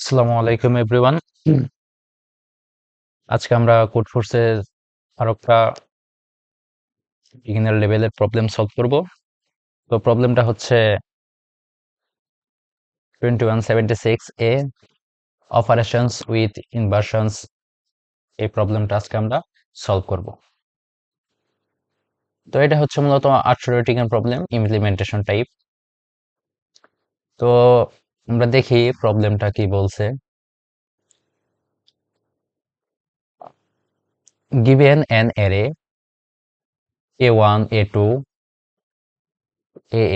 আসসালামু আলাইকুম এভরিওয়ান। আজকে আমরা কোড ফোর্সের আরো একটা বিগিনার লেভেলের প্রবলেম সলভ করব। তো প্রবলেমটা হচ্ছে 2176 এ অপারেশনস উইথ ইনভার্সনস। এই প্রবলেমটা আজকে আমরা সলভ করব। তো এটা হচ্ছে মূলত 800 রেটিং এর প্রবলেম, ইমপ্লিমেন্টেশন টাইপ। তো আমরা দেখি প্রবলেমটা কি বলছে। Given an array a1 a2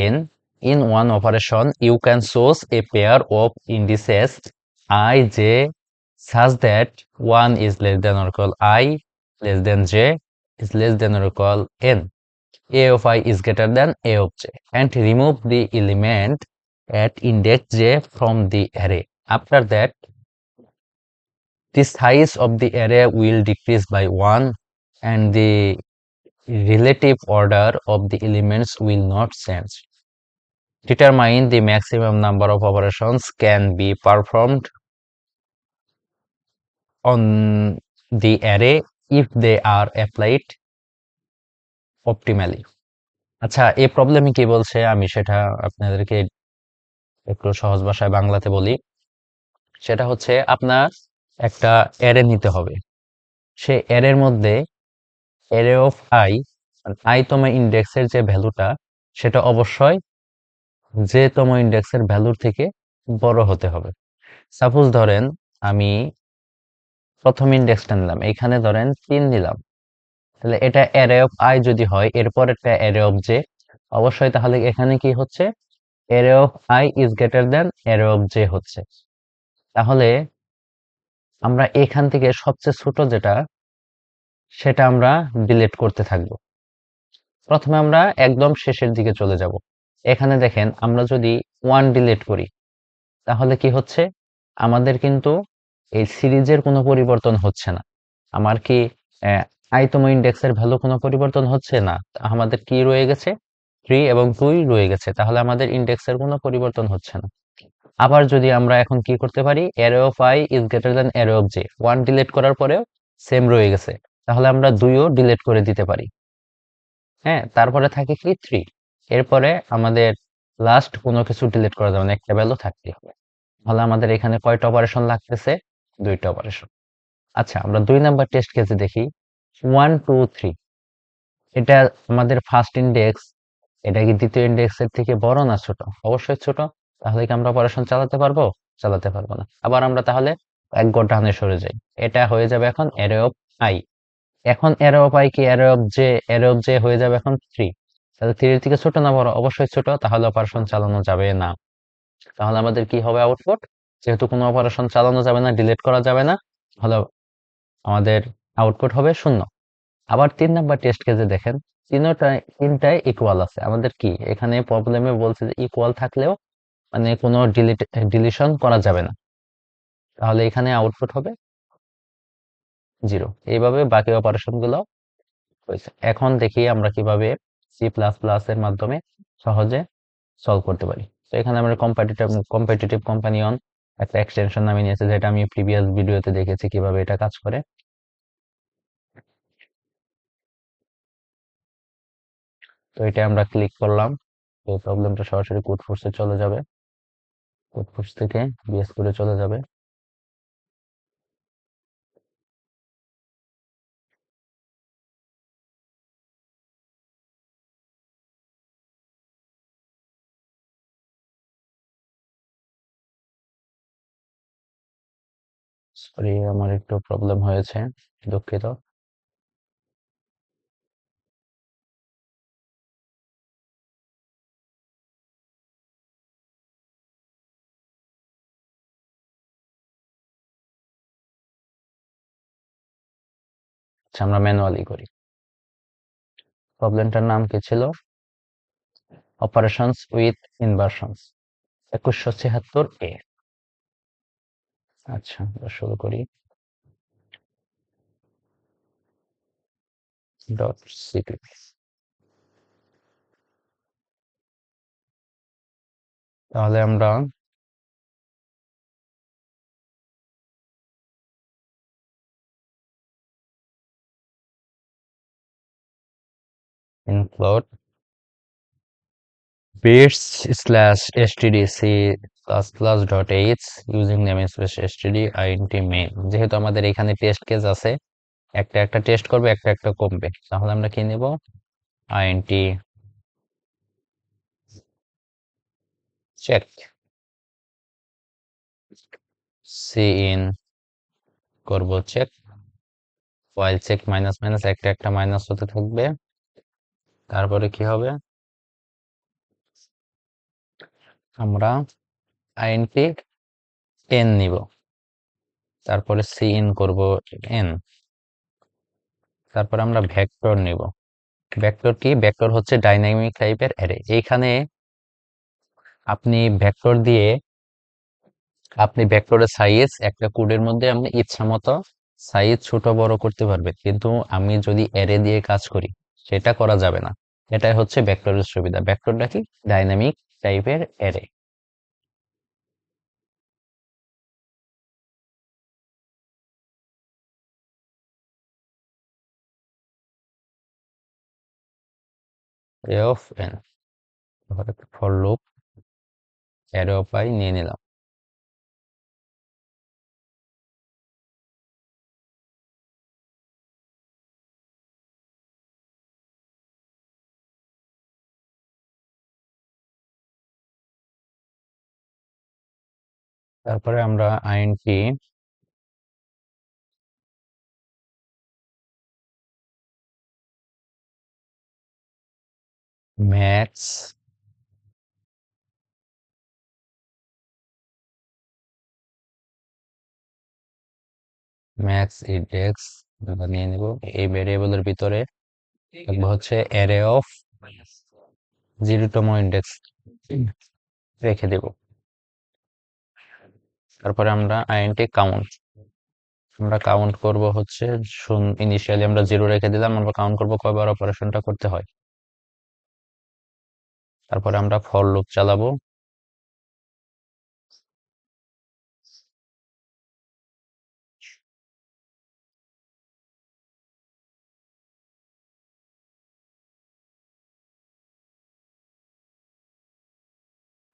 an, in one operation you can choose a pair of indices I, j such that one is less than or equal I less than j is less than or equal n. A of I is greater than A of j and remove the element at index j from the array. After that, the size of the array will decrease by 1 and the relative order of the elements will not change. Determine the maximum number of operations can be performed on the array if they are applied optimally. আচ্ছা, এই প্রবলেমে কি বলছে আমি সেটা আপনাদেরকে একটু সহজ ভাষায় বাংলাতে বলি। সেটা হচ্ছে আপনার একটা অ্যারে নিতে হবে। সেই অ্যারের মধ্যে অ্যারে অফ আই, আই তম ইন্ডেক্সের যে ভ্যালুটা সেটা অবশ্যই জে তম ইন্ডেক্সের ভ্যালুর থেকে বড় হতে হবে। সাপোজ ধরেন আমি প্রথম ইন্ডেক্সটা নিলাম, এখানে ধরেন 3 নিলাম, তাহলে এটা অ্যারে অফ আই যদি হয়, এরপর একটা অ্যারে অফ জে, অবশ্যই তাহলে এখানে কি হচ্ছে, array of I is greater than array of J হচ্ছে। তাহলে আমরা এখান থেকে সবচেয়ে ছোট যেটা সেটা আমরা ডিলিট করতে থাকবো। প্রথমে আমরা একদম শেষের দিকে চলে যাব। এখানে দেখেন আমরা যদি 1 ডিলিট করি তাহলে কি হচ্ছে, আমাদের কিন্তু এই সিরিজের কোনো পরিবর্তন হচ্ছে না। আমার কি আইতম ইন্ডেক্সের ভ্যালু কোনো পরিবর্তন হচ্ছে না, আমাদের কি রয়ে গেছে, 3 এবং 2 রয়ে গেছে, তাহলে আমাদের ইন্ডেক্সের কোনো পরিবর্তন হচ্ছে না। আবার যদি আমরা এখন কি করতে পারি, array of I is greater than array of J, 1 delete করার পরেও সেম রয়ে গেছে, তাহলে আমরা 2ও ডিলিট করে দিতে পারি। হ্যাঁ, তারপরে থাকে কি 3, এরপরে আমাদের লাস্ট কোনো কিছু ডিলিট করা যাবে না, একটা ভ্যালু থাকতেই হবে। তাহলে আমাদের এখানে কয়টা অপারেশন লাগতেছে, 2টা অপারেশন। আচ্ছা, আমরা 2 নাম্বার টেস্ট কেসে দেখি। 1 2 3, এটা আমাদের ফার্স্ট ইন্ডেক্স, এটা কি দ্বিতীয় ইন্ডেক্সের থেকে বড় না ছোট? অবশ্যই ছোট। তাহলে কি আমরা অপারেশন চালাতে পারবো? চালাতে পারবো না। আবার আমরা তাহলে এক গড় ডানে সরে যাই, এটা হয়ে যাবে এখন অ্যারে অফ আই। এখন অ্যারে অফ আই কি array of J, array of J হয়ে যাবে এখন 3। তাহলে 3 এর থেকে ছোট না বড়? অবশ্যই ছোট, তাহলে অপারেশন চালানো যাবে না। তাহলে আমাদের কি হবে আউটপুট, যেহেতু কোনো অপারেশন চালানো যাবে না, ডিলিট করা যাবে না, তাহলে আমাদের আউটপুট হবে 0। আবার 3 নাম্বার টেস্ট কেসে দেখেন, তিনটাই ইকুয়াল আছে। আমাদের কি এখানে প্রবলেমে বলছে যে ইকুয়াল থাকলেও মানে কোনো ডিলিশন করা যাবে না, তাহলে এখানে আউটপুট হবে 0। এইভাবে বাকি অপারেশন গুলো হয়েছে। এখন দেখি আমরা কিভাবে সি প্লাস প্লাস এর মাধ্যমে সহজে সলভ করতে পারি। তো এখানে আমরা কম্পিটিটিভ কম্পানিয়ন একটা এক্সটেনশন নামিয়ে নিয়েছে, যেটা আমি প্রিভিয়াস ভিডিওতে দেখেছি কিভাবে এটা কাজ করে। তো এটা আমরা ক্লিক করলাম, তো প্রবলেমটা সরাসরি কোড ফোর্সে চলে যাবে, কোড ফোর্স থেকে বিএস কোডে চলে যাবে। সরি, আমার একটু প্রবলেম হয়েছে, দুঃখিত। আচ্ছা, আমরা ম্যানুয়ালি করি। প্রবলেমটার নাম কি ছিল, অপারেশনস উইথ ইনভার্সনস, 2176 এ। আচ্ছা, আমরা শুরু করি। Dot CPP. তাহলে আমরা include bits slash stdc plus plus dot h using namespace std int main। যেহেতু আমাদের এখানে টেস্ট কেস আছে, একটা একটা টেস্ট করবে, একটা একটা কমবে, তাহলে আমরা কি নেব, int check cin করব check, while check minus minus একটা একটা মাইনাস হতে থাকবে। তারপরে কি হবে, আমরা int n নিব, তারপরে cin করব n, তারপর আমরা ভেক্টর নিব। ভেক্টর কি, ভেক্টর হচ্ছে ডাইনামিক টাইপের অ্যারে। এইখানে আপনি ভেক্টর দিয়ে আপনি ভেক্টরের সাইজ একটা কোডের মধ্যে আপনি ইচ্ছা মতো সাইজ ছোট বড় করতে পারবেন, কিন্তু আমি যদি অ্যারে দিয়ে কাজ করি সেটা করা যাবে না। এটাই হচ্ছে ভেক্টরের সুবিধা। ভেক্টরটা কি, ডাইনামিক টাইপের অ্যারে। অ্যারে অফ এন, তারপরে for loop array of I নিয়ে নিলাম। তারপরে আমরা আইনটি ম্যাক্স ম্যাক্স ইন্ডেক্স নিয়ে নিব। এই ভেরিয়েবলের ভিতরে থাকবে হচ্ছে অ্যারে অফ 0তম ইন্ডেক্স রেখে দেব। তারপরে আমরা আইনটি কাউন্ট, আমরা কাউন্ট করব হচ্ছে ইনিশিয়ালি আমরা 0 রেখে দিলাম, আমরা কাউন্ট করব কয়বার অপারেশনটা করতে হয়। তারপরে আমরা ফর লুপ চালাবো।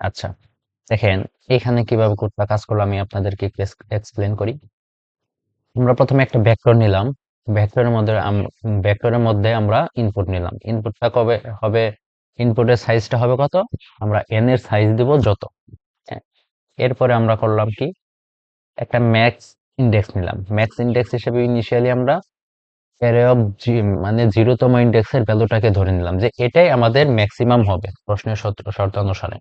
আচ্ছা, দেখেন এখানে কিভাবে কোডটা কাজ করলো আমি আপনাদেরকে এক্সপ্লেন করি। আমরা প্রথমে একটা ভেক্টর নিলাম, ভেক্টরের মধ্যে আমরা ইনপুট নিলাম। ইনপুটটা কবে হবে, ইনপুটের সাইজটা হবে কত, আমরা n এর সাইজ দিব যত। হ্যাঁ, এরপরে আমরা করলাম কি, একটা ম্যাক্স ইন্ডেক্স নিলাম। ম্যাক্স ইন্ডেক্স হিসেবে ইনিশিয়ালি আমরা অ্যারে অফ মানে 0তম ইন্ডেক্সের ভ্যালুটাকে ধরে নিলাম যে এটাই আমাদের ম্যাক্সিমাম হবে প্রশ্নের শর্ত অনুসারে।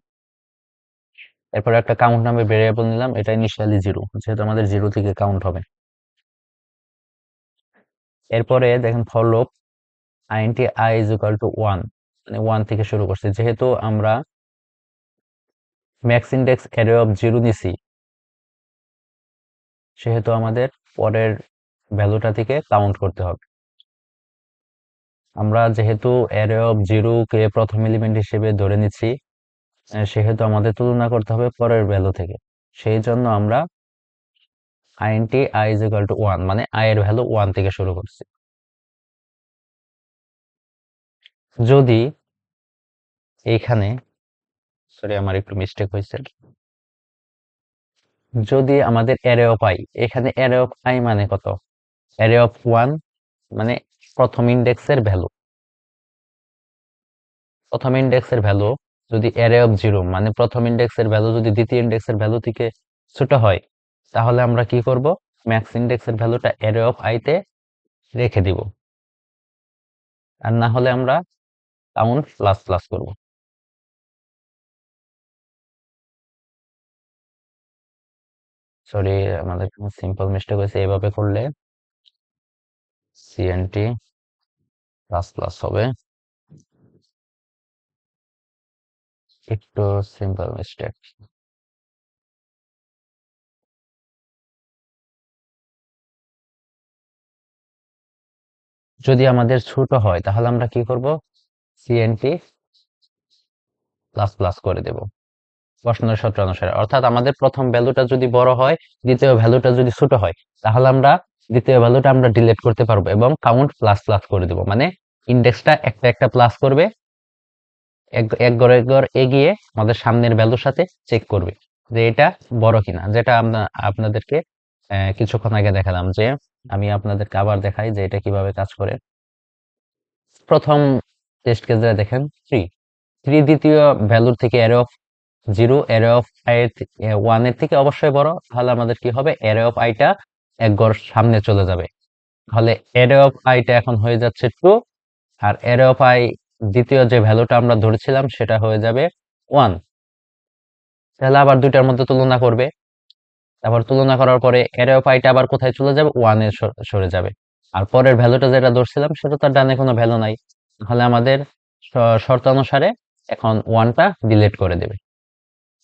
এরপর একটা কাউন্ট নামে ভেরিয়েবল নিলাম, এটা ইনিশিয়ালি 0, যেহেতু আমাদের 0 থেকে কাউন্ট হবে। এরপরে দেখেন ফর লুপ আইনটি i ইজ ইকুয়াল টু 1, মানে 1 থেকে শুরু করছি, যেহেতু আমরা ম্যাক্স ইন্ডেক্স অ্যারে অফ 0 নিছি, সেহেতু আমাদের পরের ভ্যালুটা থেকে কাউন্ট করতে হবে। আমরা যেহেতু অ্যারে অফ 0 কে প্রথম এলিমেন্ট হিসেবে ধরে নিচ্ছি, সেহেতু আমাদের তুলনা করতে হবে পরের ভ্যালু থেকে। সেই জন্য আমরা আইনটি i ইজ ইকুয়াল টু 1, মানে i এর ভ্যালু 1 থেকে শুরু করছি। যদি এইখানে, সরি আমার একটু মিস্টেক হয়েছে, যদি আমাদের অ্যারে অফ i, এখানে অ্যারে অফ i মানে কত, অ্যারে অফ 1 মানে প্রথম ইন্ডেক্সের ভ্যালু, প্রথম ইন্ডেক্সের ভ্যালু যদি অ্যারে অফ 0 মানে প্রথম ইন্ডেক্সের ভ্যালু যদি দ্বিতীয় ইন্ডেক্সের ভ্যালু থেকে ছোট হয়, তাহলে আমরা কি করব, ম্যাক্স ইন্ডেক্সের ভ্যালুটা অ্যারে অফ i তে রেখে দিব, আর না হলে আমরা কাউন্ট প্লাস প্লাস করব। সরি আমাদের সিম্পল মিস্টেক হয়েছে, এভাবে করলে cnt প্লাস প্লাস হবে, একটু সিম্পল মিস্টেক। যদি আমাদের ছোট হয় তাহলে আমরা কি করব, cnt প্লাস প্লাস করে দেব প্রশ্নের সূত্র অনুসারে। অর্থাৎ আমাদের প্রথম ভ্যালুটা যদি বড় হয়, দ্বিতীয় ভ্যালুটা যদি ছোট হয়, তাহলে আমরা দ্বিতীয় ভ্যালুটা আমরা ডিলিট করতে পারবো এবং কাউন্ট প্লাস প্লাস করে দেব, মানে ইন্ডেক্সটা একটা একটা প্লাস করবে, এক ঘর এক ঘর এগিয়ে আমাদের সামনের ভ্যালুর সাথে চেক করবে যে এটা বড় কিনা, যেটা আপনাদেরকে কিছুক্ষণ আগে দেখালাম। যে আমি আপনাদেরকে আবার দেখাই যে এটা কিভাবে কাজ করে। প্রথম টেস্ট কেসে দেখেন 3 3 দ্বিতীয় ভ্যালুর থেকে array of 0 array of I 1 এর থেকে অবশ্যই বড়, তাহলে আমাদের কি হবে, অ্যারে অফ আইটা এক ঘর সামনে চলে যাবে। তাহলে অ্যারে অফ আইটা এখন হয়ে যাচ্ছে 2, আর অ্যারে অফ আই দ্বিতীয় যে ভ্যালুটা আমরা ধরেছিলাম সেটা হয়ে যাবে 1। তাহলে আবার দুইটার মধ্যে তুলনা করবে, তারপর তুলনা করার পরে অ্যারে অফ আইটা আবার কোথায় চলে যাবে, 1 এ সরে যাবে। আর পরের ভ্যালুটা যেটা ধরছিলাম সেটা তার ডানে কোনো ভ্যালু নাই, তাহলে আমাদের শর্তানুসারে এখন 1টা ডিলিট করে দেবে।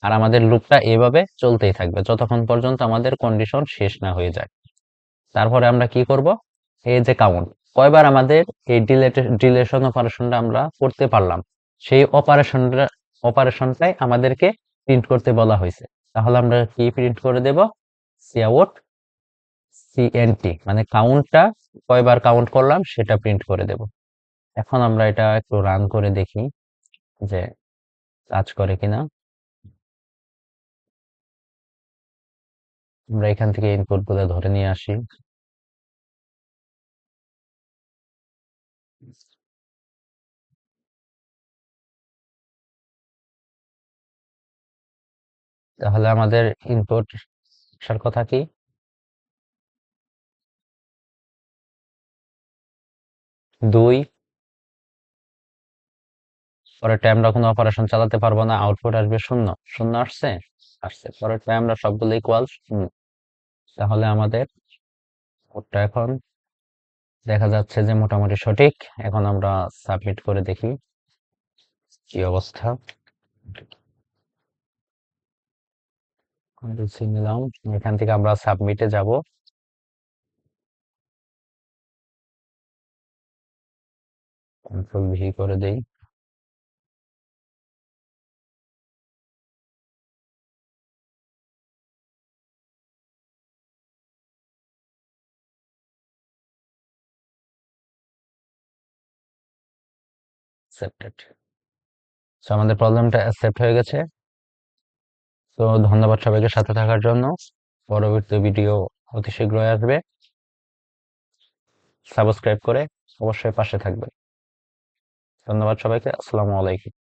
আর আমাদের লুপটা এভাবে চলতেই থাকবে যতক্ষণ পর্যন্ত আমাদের কন্ডিশন শেষ না হয়ে যায়। তারপরে আমরা কি করব, এই যে কাউন্ট কয়বার আমাদের এই ডিলেশন অপারেশনটা আমরা করতে পারলাম, সেই অপারেশনটাই আমাদেরকে প্রিন্ট করতে বলা হয়েছে। তাহলে আমরা কি প্রিন্ট করে দেব, সিআউট সিএনটি, মানে কাউন্টটা কয়বার কাউন্ট করলাম সেটা প্রিন্ট করে দেব। এখন আমরা এটা একটু রান করে দেখি যে কাজ করে কিনা। আমরা এখান থেকে ইনপুট গুলো ধরে নিয়ে আসি। তাহলে আমাদের ইনপুট আসার কথা কি, 2। পরেরটা আমরা কোনো অপারেশন চালাতে পারবো না, আউটপুট আসবে 0। 0 আসছে, আসছে। পরেরটা আমরা সবগুলো ইকুয়াল 0। তাহলে আমাদের কোডটা এখন দেখা যাচ্ছে যে মোটামুটি সঠিক। এখন আমরা সাবমিট করে দেখি কি অবস্থা। কন্ট্রোল সি নিলাম, এখান থেকে আমরা সাবমিটে যাব। কন্ট্রোল ভি করে দেই। অ্যাকসেপ্টেড। সো আমাদের প্রবলেমটা অ্যাকসেপ্ট হয়ে গেছে। তো ধন্যবাদ সবাইকে সাথে থাকার জন্য। পরবর্তী ভিডিও অতি শীঘ্রই আসবে। সাবস্ক্রাইব করে অবশ্যই পাশে থাকবেন। ধন্যবাদ সবাইকে। আসসালামু আলাইকুম।